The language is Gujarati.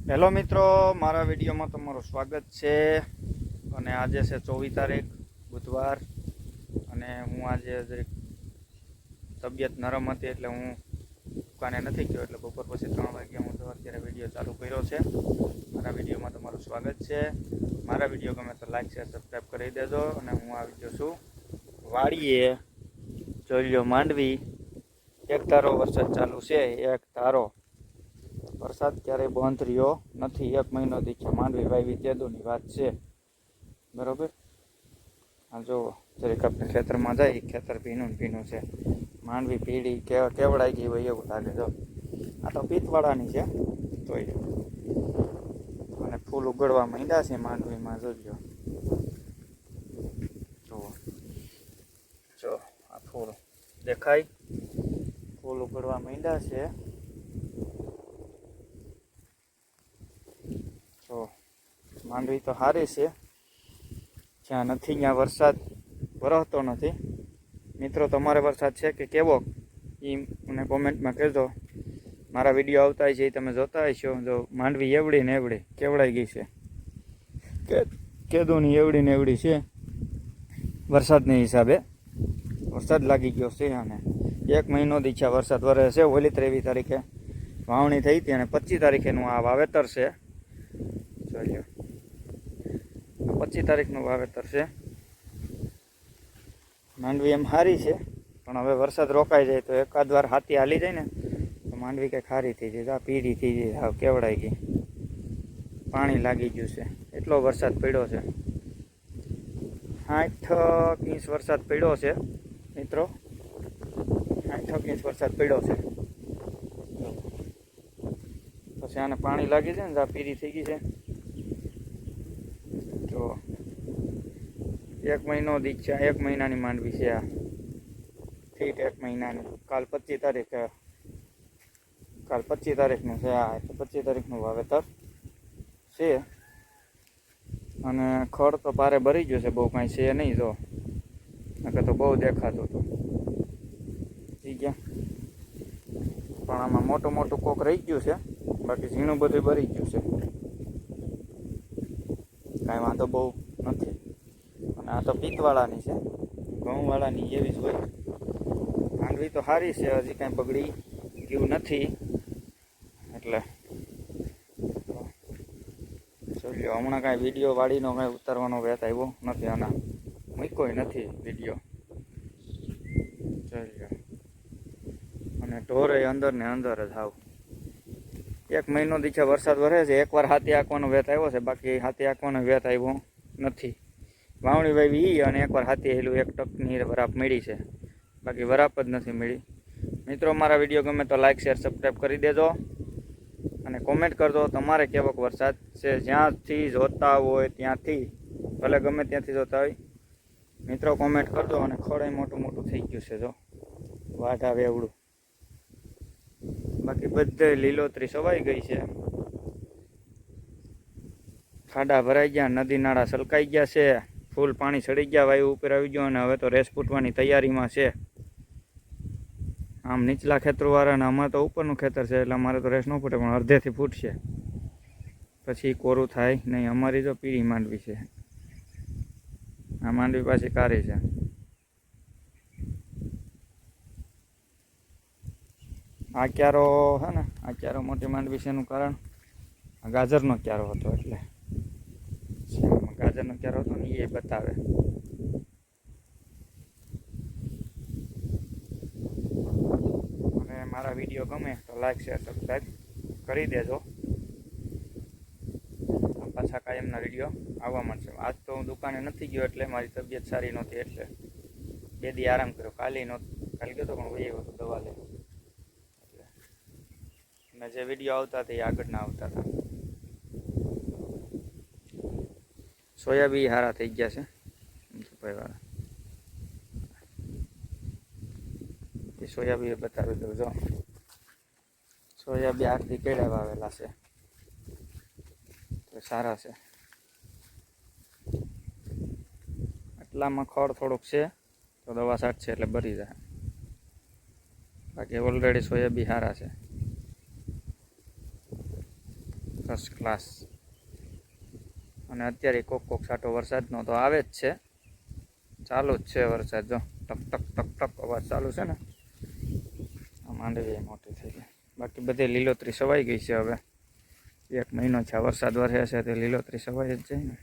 હેલો મિત્રો, મારા વિડીયોમાં તમારું સ્વાગત છે. અને આજે છે 24 તારીખ બુધવાર. અને હું આજે તબિયત નરમ હતી એટલે હું દુકાને નથી ગયો, એટલે બપોર પછી 3 વાગ્યા હું તો અત્યારે વિડીયો ચાલુ કર્યો છે. મારા વિડીયોમાં તમારું સ્વાગત છે. મારા વિડીયો ગમે તો લાઈક શેર સબસ્ક્રાઈબ કરી દેજો. અને હું આવી ગયો છું વાડીએ. જોઈ લો માંડવી, એક ધારો વરસાદ ચાલુ છે. એક ધારો વરસાદ ક્યારેય બંધ રહ્યો નથી. 1 મહિનો થી માંડવી વાવી તેદોની વાત છે, બરોબર. આ જો જરીક આપણે ખેતરમાં જાય, ખેતર ભીનું ભીનું છે. માંડવી પીળી કેવડાઈ ગઈ હોય એવું લાગે. જો આ તો પિત્તવાડાની છે તોય, અને ફૂલ ઉગડવા માંડ્યા છે માંડવીમાં. જોજો જો આ ફૂલ દેખાય, ફૂલ ઉગડવા માંડ્યા છે. તો માંડવી તો સારી છે. જ્યાં નથી ત્યાં વરસાદ વરસતો નથી. મિત્રો, તમારે વરસાદ છે કે કેવો એ મને કોમેન્ટમાં કહેજો. મારા વિડીયો આવતા છે એ તમે જોતા હશો. જો માંડવી એવડી ને એવડી કેવડાઈ ગઈ છે, કેદુની એવડી ને એવડી છે. વરસાદના હિસાબે વરસાદ લાગી ગયો છે. અને 1 મહિનો દીછા વરસાદ વરે છે. ઓલી 23 તારીખે વાવણી થઈ હતી અને 25 તારીખેનું આ વાવેતર છે. જોઈ લો, 25 તારીખનું વાવેતર છે. માંડવી એમ સારી છે, પણ હવે વરસાદ રોકાઈ જાય તો એકાદ વાર હાથી હાલી જાય ને તો માંડવી કંઈક સારી થઈ જાય. આ પીળી થઈ જાય, હાવ કેવડાઈ ગઈ, પાણી લાગી ગયું છે. એટલો વરસાદ પડ્યો છે. 8 ઇંચ વરસાદ પડ્યો છે મિત્રો. 8 ઇંચ વરસાદ પડ્યો છે. પછી આને પાણી લાગી છે ને, આ પીળી થઈ ગઈ છે. તો 1 મહિનો દીક્ષા, 1 મહિનાની માંડવી છે આ. ઠીક 1 મહિનાની. કાલ 25 તારીખનું છે આ. એટલે 25 તારીખનું વાવેતર છે. અને ખડ તો ભારે ભરી ગયો છે, બહુ કાંઈ છે નહીં. જો નકર તો બહુ દેખાતું હતું. ઠીક છે, પણ આમાં મોટું મોટું કોક રહી ગયું છે, બાકી ઝીણું બધું ભરી ગયું છે. કાંઈ વાંધો બહુ નથી. અને આ તો પિત્તવાળાની છે, ઘઉંવાળાની એવી જ હોય. માંડવી તો સારી છે, હજી કાંઈ બગડી ગયું નથી. એટલે જોઈ લો, હમણાં કાંઈ વિડીયો વાળીનો કાંઈ ઉતારવાનો વેત આવ્યો નથી. આના મૂક્યો નથી વિડીયો. જોઈ લો, અને ઢોરે અંદર ને અંદર જ આવ. 1 મહિનો દીછા વરસાદ વરે છે. એકવાર હાથી આંકવાનો વેત આવ્યો છે, બાકી હાથી આંકવાનો વેત આવ્યો નથી. વાવણી વાવી અને એકવાર હાથી હેલું 1 ટકની વરાપ મળી છે, બાકી વરાપ જ નથી મળી. મિત્રો, મારા વિડીયો ગમે તો લાઈક શેર સબસ્ક્રાઈબ કરી દેજો. અને કોમેન્ટ કરજો તમારે કેવોક વરસાદ છે. જ્યાંથી જોતા હોય ત્યાંથી, ભલે ગમે ત્યાંથી જોતા હોય મિત્રો, કોમેન્ટ કરજો. અને ખોળે મોટું મોટું થઈ ગયું છે, જો વાઢા વેવડું. બાકી બધે લીલોતરી સવાઈ ગઈ છે. ખાડા ભરાઈ ગયા, નદી નાળા સલકાઈ ગયા છે, ફૂલ પાણી ચડી ગયા, વાયુ ઉપર આવી ગયો. અને હવે તો રેસ ફૂટવાની તૈયારીમાં છે. આમ નીચલા ખેતરવાળાને, અમારે તો ઉપરનું ખેતર છે એટલે અમારે તો રેસ ન ફૂટે, પણ અડધેથી ફૂટશે, પછી કોરું થાય નહીં. અમારી જો પીળી માંડવી છે, આ માંડવી પાછી કારી છે. આ ક્યારો છે ને, આ ક્યારો મોટી માંડવી છે એનું કારણ આ ગાજરનો ક્યારો હતો. એટલે ગાજરનો ક્યારો હતો ને એ બતાવે. અને મારા વિડીયો ગમે તો લાઈક શેર સબસ્ક્રાઈબ કરી દેજો. પાછા કાયમના વિડીયો આવવા મળશે. આજ તો હું દુકાને નથી ગયો એટલે મારી તબિયત સારી નહોતી, એટલે 2 દી આરામ કર્યો. કાલે ગયો તો પણ વહી હતો દવા લે. અને જે વિડીયો આવતા હતા એ આગળના આવતા હતા. સોયાબીન હારા થઈ ગયા છે ભાઈવાળા. એ સોયાબીન બતાવી દઉં. જો સોયાબીન 8 દી કેળા વાવેલા છે, તો સારા છે. આટલામાં ખડ થોડુંક છે તો દવા છાંટશે એટલે ભરી જાય. બાકી ઓલરેડી સોયાબીન સારા છે. First class. અને અત્યારે કોક છાંટો વરસાદનો તો આવે જ છે, ચાલુ જ છે વરસાદ. જો ટક ટક ટક ટક અવાજ ચાલુ છે ને. આ માંડવી મોટી થઈ ગઈ, બાકી બધે લીલોતરી સવાઈ ગઈ છે. હવે 1 મહિનો છે વરસાદ વરસે છે તે લીલોતરી સવાઈ જ જાય ને.